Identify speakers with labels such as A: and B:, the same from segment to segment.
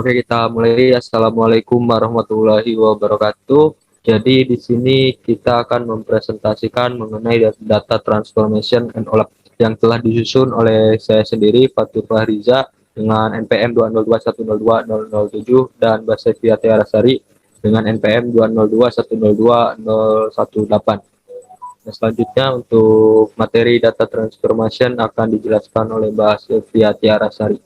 A: Oke, kita mulai. Assalamualaikum warahmatullahi wabarakatuh. Jadi di sini kita akan mempresentasikan mengenai data transformation and OLAP yang telah disusun oleh saya sendiri, Fatur Fahriza, dengan NPM 202102007 dan Basevi Tiarasari dengan NPM 202102018. Nah, selanjutnya untuk materi data transformation akan dijelaskan oleh Basevi Tiarasari.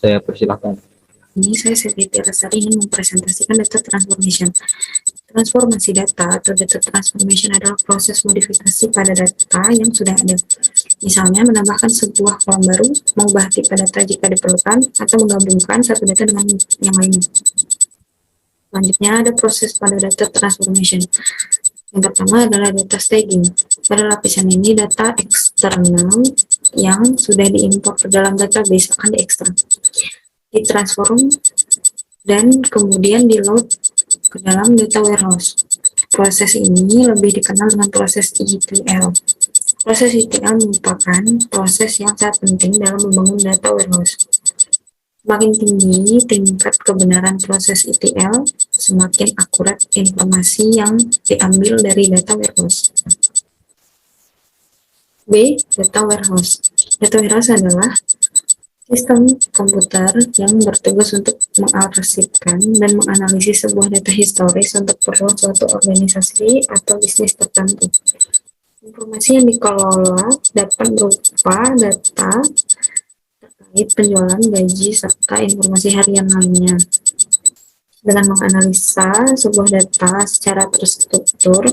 A: Saya persilahkan.
B: Ini saya Sevita Rasari ingin mempresentasikan data transformation. Transformasi data atau data transformation adalah proses modifikasi pada data yang sudah ada. Misalnya menambahkan sebuah kolom baru, mengubah tipe data jika diperlukan, atau menggabungkan satu data dengan yang lainnya. Selanjutnya ada proses pada data transformation. Yang pertama adalah data staging. Pada lapisan ini data eksternal yang sudah diimport ke dalam database akan diekstrak, ditransform, dan kemudian di load ke dalam data warehouse. Proses ini lebih dikenal dengan proses ETL. Proses ETL merupakan proses yang sangat penting dalam membangun data warehouse. Semakin tinggi tingkat kebenaran proses ETL, semakin akurat informasi yang diambil dari data warehouse. B. Data warehouse. Data warehouse adalah sistem komputer yang bertugas untuk mengarsipkan dan menganalisis sebuah data historis untuk keperluan suatu organisasi atau bisnis tertentu. Informasi yang dikelola dapat berupa data terkait penjualan, gaji, serta informasi harian lainnya. Dengan menganalisa sebuah data secara terstruktur,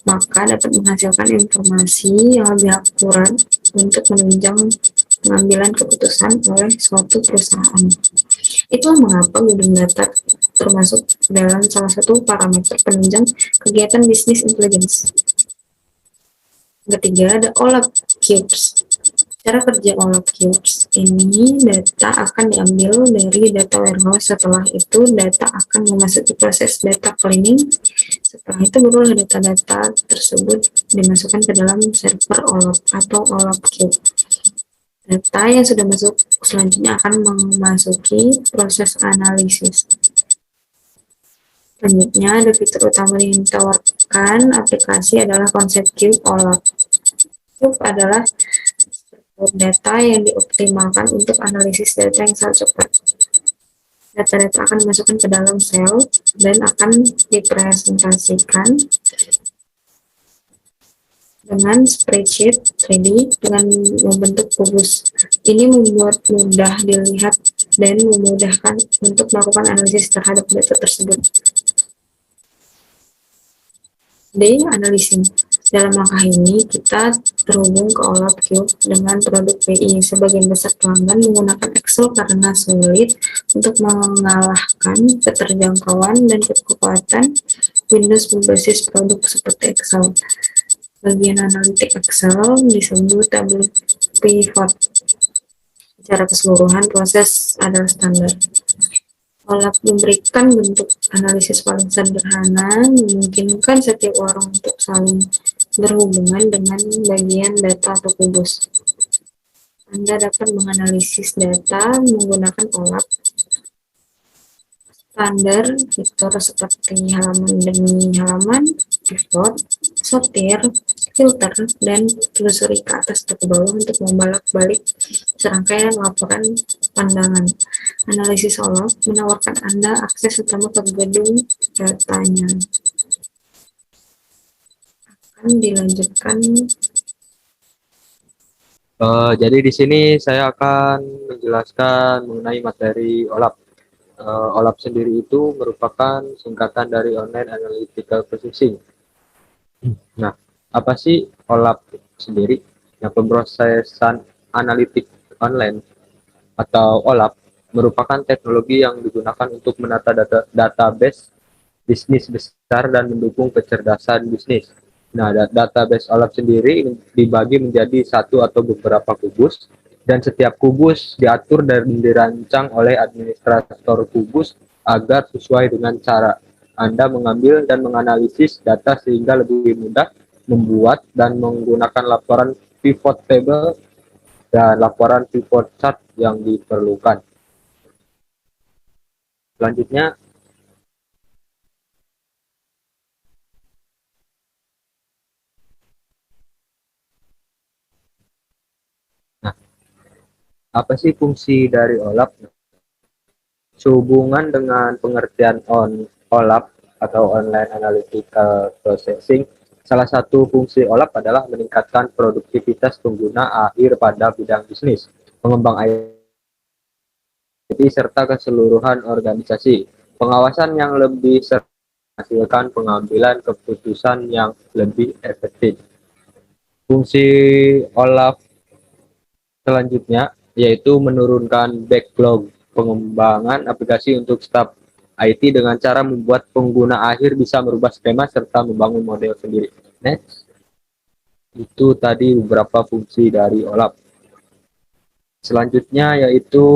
B: maka dapat menghasilkan informasi yang lebih akurat untuk menunjang pengambilan keputusan oleh suatu perusahaan. Itulah mengapa gudang data termasuk dalam salah satu parameter penunjang kegiatan bisnis intelligence. Ketiga, ada OLAP cubes. Cara kerja OLAP cubes ini, data akan diambil dari data warehouse. Setelah itu data akan memasuki proses data cleaning. Setelah itu barulah data-data tersebut dimasukkan ke dalam server OLAP atau OLAP cube. Data yang sudah masuk selanjutnya akan memasuki proses analisis. Selanjutnya, ada fitur utama yang ditawarkan aplikasi adalah konsep cube OLAP. Cube adalah data yang dioptimalkan untuk analisis data yang sangat cepat. Data-data akan dimasukkan ke dalam sel dan akan dipresentasikan dengan spreadsheet 3D dengan membentuk kubus. Ini membuat mudah dilihat dan memudahkan untuk melakukan analisis terhadap data tersebut. D. Analisis. Dalam langkah ini, kita terhubung ke OLAP Cube dengan produk BI. Sebagian besar pelanggan menggunakan Excel karena sulit untuk mengalahkan keterjangkauan dan kekuatan Windows berbasis produk seperti Excel. Bagian analitik Excel disebut table pivot. Secara keseluruhan, proses adalah standar. OLAP memberikan bentuk analisis paling sederhana, memungkinkan setiap orang untuk saling berhubungan dengan bagian data atau kubus. Anda dapat menganalisis data menggunakan OLAP standar fitur seperti halaman demi halaman, pivot, sortir, filter, dan telusuri ke atas atau ke bawah untuk membolak-balik serangkaian laporan pandangan. Analisis OLAP menawarkan Anda akses utama ke gedung datanya. Akan dilanjutkan.
A: Jadi di sini saya akan menjelaskan mengenai materi OLAP. OLAP sendiri itu merupakan singkatan dari Online Analytical Processing. Nah, apa sih OLAP sendiri? Nah, pemrosesan analitik online atau OLAP merupakan teknologi yang digunakan untuk menata database bisnis besar dan mendukung kecerdasan bisnis. Nah, database OLAP sendiri dibagi menjadi satu atau beberapa kubus, dan setiap kubus diatur dan dirancang oleh administrator kubus agar sesuai dengan cara Anda mengambil dan menganalisis data sehingga lebih mudah membuat dan menggunakan laporan pivot table dan laporan pivot chart yang diperlukan. Selanjutnya, nah, apa sih fungsi dari OLAP? Sehubungan dengan pengertian OLAP atau Online Analytical Processing, salah satu fungsi OLAP adalah meningkatkan produktivitas pengguna akhir pada bidang bisnis, pengembang IT, serta keseluruhan organisasi. Pengawasan yang lebih menghasilkan pengambilan keputusan yang lebih efektif. Fungsi OLAP selanjutnya yaitu menurunkan backlog pengembangan aplikasi untuk staf IT dengan cara membuat pengguna akhir bisa merubah skema serta membangun model sendiri. Next, itu tadi beberapa fungsi dari OLAP. Selanjutnya yaitu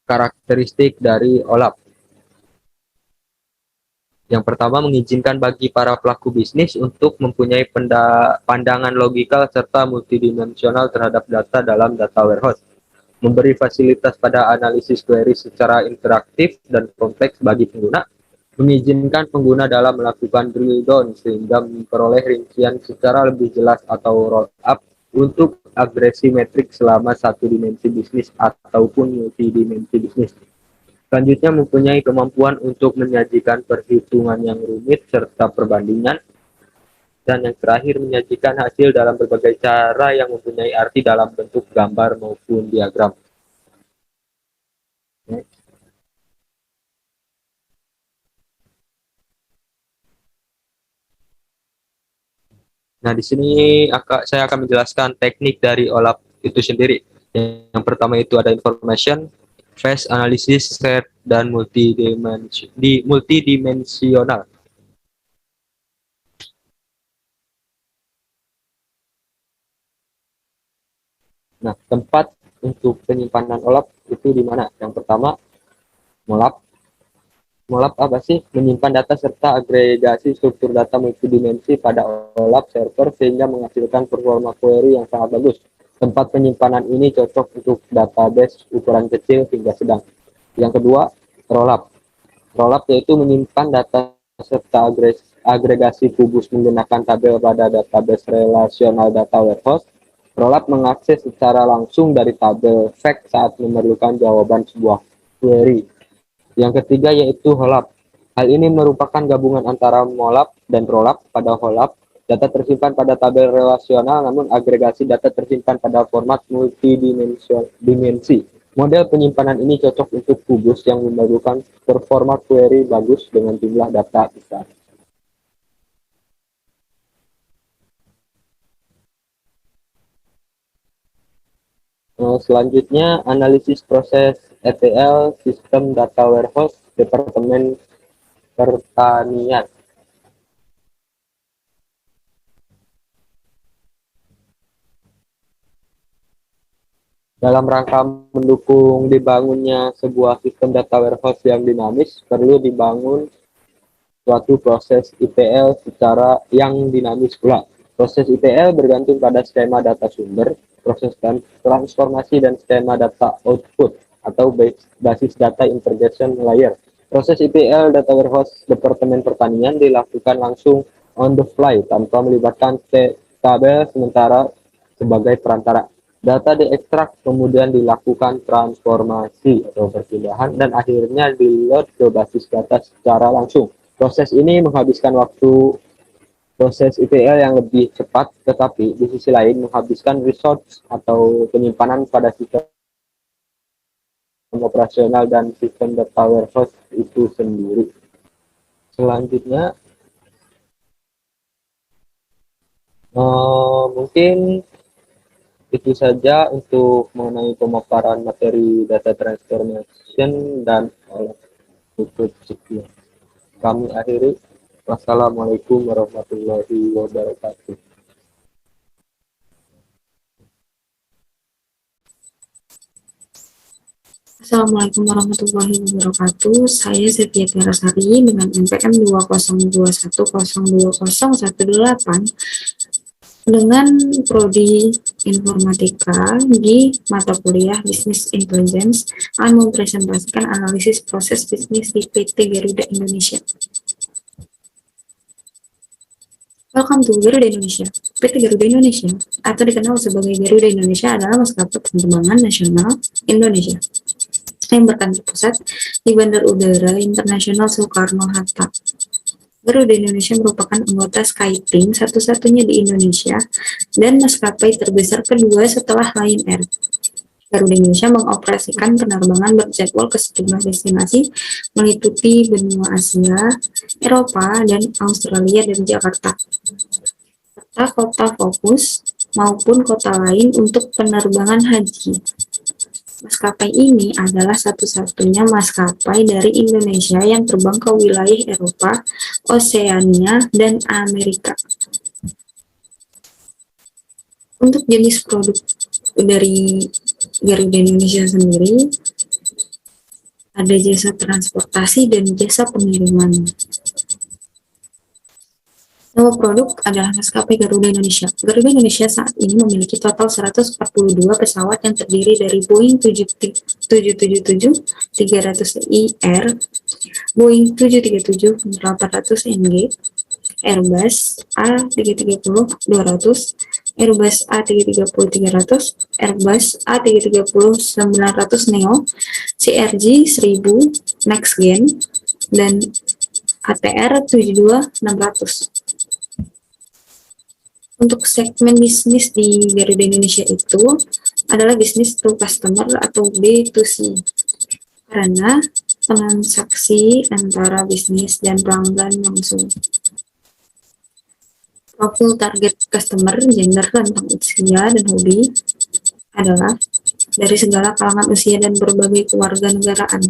A: karakteristik dari OLAP. Yang pertama, mengizinkan bagi para pelaku bisnis untuk mempunyai pandangan logikal serta multidimensional terhadap data dalam data warehouse, memberi fasilitas pada analisis query secara interaktif dan kompleks bagi pengguna, mengizinkan pengguna dalam melakukan drill down sehingga memperoleh rincian secara lebih jelas atau roll up untuk agresi metrik selama satu dimensi bisnis ataupun multidimensi bisnis. Selanjutnya, mempunyai kemampuan untuk menyajikan perhitungan yang rumit serta perbandingan. Dan yang terakhir, menyajikan hasil dalam berbagai cara yang mempunyai arti dalam bentuk gambar maupun diagram. Nah, di sini saya akan menjelaskan teknik dari OLAP itu sendiri. Yang pertama itu ada information, phase analysis, set, dan multidimensional. Nah, tempat untuk penyimpanan OLAP itu di mana? Yang pertama, MOLAP. MOLAP apa sih? Menyimpan data serta agregasi struktur data multidimensi pada OLAP server sehingga menghasilkan performa query yang sangat bagus. Tempat penyimpanan ini cocok untuk database ukuran kecil hingga sedang. Yang kedua, rollup. Rollup yaitu menyimpan data serta agregasi kubus menggunakan tabel pada database relasional data warehouse. Rollup mengakses secara langsung dari tabel fact saat memerlukan jawaban sebuah query. Yang ketiga yaitu HOLAP. Hal ini merupakan gabungan antara MOLAP dan ROLAP. Pada HOLAP, data tersimpan pada tabel relasional, namun agregasi data tersimpan pada format multidimensi. Model penyimpanan ini cocok untuk kubus yang memerlukan performa query bagus dengan jumlah data besar. Selanjutnya, analisis proses ETL, Sistem Data Warehouse, Departemen Pertanian. Dalam rangka mendukung dibangunnya sebuah sistem data warehouse yang dinamis, perlu dibangun suatu proses ETL secara yang dinamis pula. Proses ETL bergantung pada skema data sumber, proses transformasi, dan skema data output atau basis data integration layer. Proses ETL data warehouse Departemen Pertanian dilakukan langsung on the fly tanpa melibatkan tabel sementara sebagai perantara. Data diekstrak, kemudian dilakukan transformasi atau perpindahan, dan akhirnya di-load ke basis data secara langsung. Proses ini menghabiskan waktu proses ETL yang lebih cepat, tetapi di sisi lain menghabiskan resource atau penyimpanan pada sistem operasional dan sistem data warehouse itu sendiri. Selanjutnya, mungkin itu saja untuk mengenai pemaparan materi data transformation dan tutup sekian. Kami akhiri. Wassalamualaikum warahmatullahi wabarakatuh.
B: Assalamualaikum warahmatullahi wabarakatuh. Saya Sepia Tiarasari dengan NPM 202102018 Dengan prodi informatika di mata kuliah Business Intelligence akan mempresentasikan analisis proses bisnis di PT Garuda Indonesia. Welcome to Garuda Indonesia. PT Garuda Indonesia atau dikenal sebagai Garuda Indonesia adalah maskapai penerbangan nasional Indonesia yang berkantor pusat di Bandar Udara Internasional Soekarno-Hatta. Garuda Indonesia merupakan anggota SkyTeam satu-satunya di Indonesia dan maskapai terbesar kedua setelah Lion Air. Garuda Indonesia mengoperasikan penerbangan berjadwal ke sejumlah destinasi meliputi benua Asia, Eropa, dan Australia dari Jakarta, serta kota fokus maupun kota lain untuk penerbangan haji. Maskapai ini adalah satu-satunya maskapai dari Indonesia yang terbang ke wilayah Eropa, Oseania, dan Amerika. Untuk jenis produk dari Garuda Indonesia sendiri, ada jasa transportasi dan jasa pengiriman. Nama produk adalah maskapai Garuda Indonesia. Garuda Indonesia saat ini memiliki total 142 pesawat yang terdiri dari Boeing 777-300ER, Boeing 737-800NG, Airbus A330-200, Airbus A330-300, Airbus A330-900neo, CRJ-1000 Next Gen, dan ATR 72-600. Untuk segmen bisnis di Garuda Indonesia itu adalah bisnis to customer atau B2C, karena transaksi antara bisnis dan pelanggan langsung. Profil target customer, gender, rentang usia, dan hobi adalah dari segala kalangan usia dan berbagai kewarganegaraan.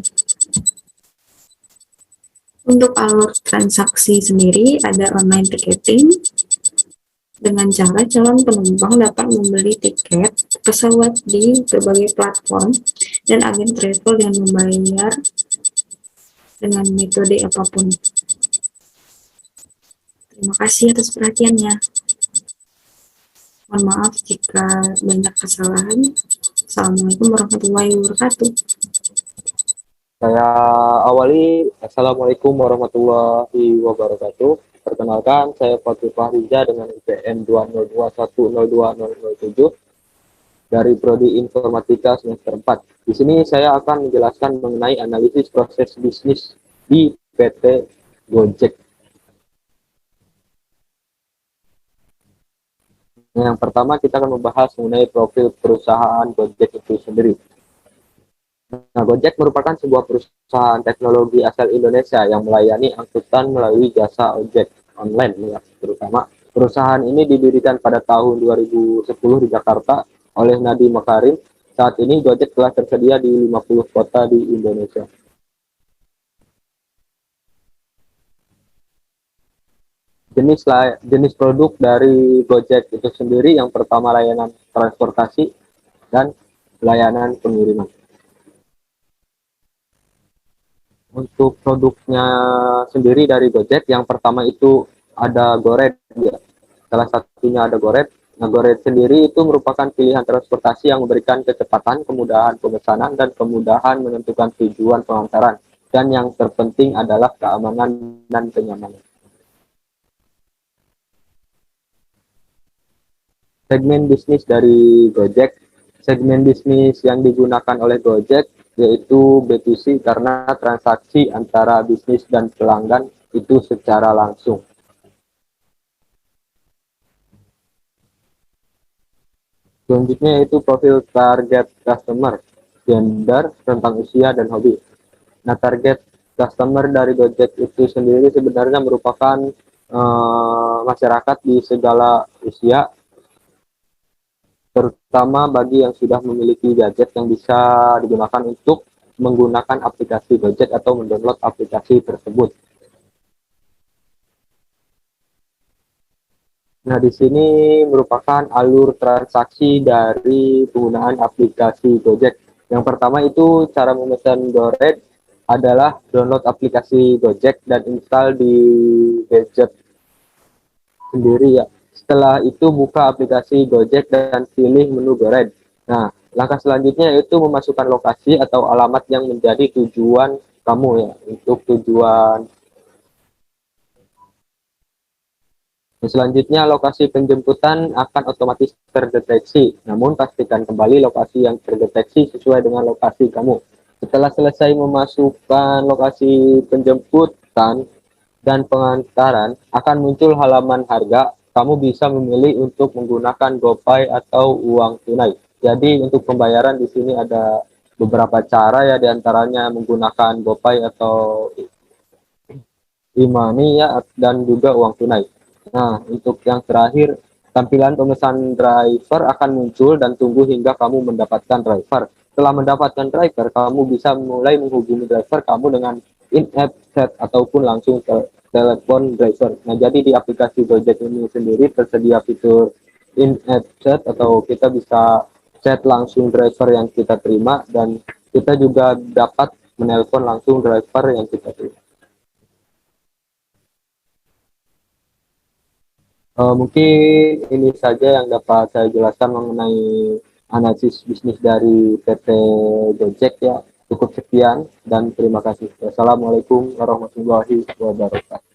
B: Untuk alur transaksi sendiri ada online ticketing, dengan cara calon penumpang dapat membeli tiket pesawat di berbagai platform dan agen travel dengan membayar dengan metode apapun. Terima kasih atas perhatiannya. Mohon maaf jika banyak kesalahan. Assalamualaikum warahmatullahi wabarakatuh.
A: Saya awali, Assalamualaikum warahmatullahi wabarakatuh. Perkenalkan, saya Fatul Fahriza dengan IPN 2021020007 dari Prodi Informatika semester 4. Di sini saya akan menjelaskan mengenai analisis proses bisnis di PT Gojek. Yang pertama kita akan membahas mengenai profil perusahaan Gojek itu sendiri. Nah, Gojek merupakan sebuah perusahaan teknologi asal Indonesia yang melayani angkutan melalui jasa ojek online, ya, terutama. Perusahaan ini didirikan pada tahun 2010 di Jakarta oleh Nadiem Makarim. Saat ini Gojek telah tersedia di 50 kota di Indonesia. Jenis produk dari Gojek itu sendiri, yang pertama layanan transportasi dan layanan pengiriman. Untuk produknya sendiri dari Gojek, yang pertama itu ada Goret, ya. Salah satunya ada Goret. Nah, Goret sendiri itu merupakan pilihan transportasi yang memberikan kecepatan, kemudahan pemesanan, dan kemudahan menentukan tujuan pengantaran. Dan yang terpenting adalah keamanan dan kenyamanan. Segmen bisnis dari Gojek. Segmen bisnis yang digunakan oleh Gojek yaitu B2C karena transaksi antara bisnis dan pelanggan itu secara langsung. Selanjutnya yaitu profil target customer, gender, rentang usia, dan hobi. Nah, target customer dari Gojek itu sendiri sebenarnya merupakan masyarakat di segala usia, terutama bagi yang sudah memiliki gadget yang bisa digunakan untuk menggunakan aplikasi Gojek atau mendownload aplikasi tersebut. Nah, di sini merupakan alur transaksi dari penggunaan aplikasi Gojek. Yang pertama itu cara memesan Goret adalah download aplikasi Gojek dan install di gadget sendiri, ya. Setelah itu buka aplikasi Gojek dan pilih menu GoRide. Nah, langkah selanjutnya yaitu memasukkan lokasi atau alamat yang menjadi tujuan kamu ya. Untuk tujuan selanjutnya, lokasi penjemputan akan otomatis terdeteksi. Namun pastikan kembali lokasi yang terdeteksi sesuai dengan lokasi kamu. Setelah selesai memasukkan lokasi penjemputan dan pengantaran, akan muncul halaman harga. Kamu bisa memilih untuk menggunakan GoPay atau uang tunai. Jadi untuk pembayaran di sini ada beberapa cara ya, diantaranya menggunakan GoPay atau e-money ya, dan juga uang tunai. Nah, untuk yang terakhir, tampilan pemesan driver akan muncul dan tunggu hingga kamu mendapatkan driver. Setelah mendapatkan driver, kamu bisa mulai menghubungi driver kamu dengan in-app chat ataupun langsung ke telepon driver. Nah, jadi di aplikasi Gojek ini sendiri tersedia fitur in-app chat atau kita bisa chat langsung driver yang kita terima, dan kita juga dapat menelpon langsung driver yang kita terima. Mungkin ini saja yang dapat saya jelaskan mengenai analisis bisnis dari PT Gojek ya. Cukup sekian dan terima kasih. Wassalamualaikum warahmatullahi wabarakatuh.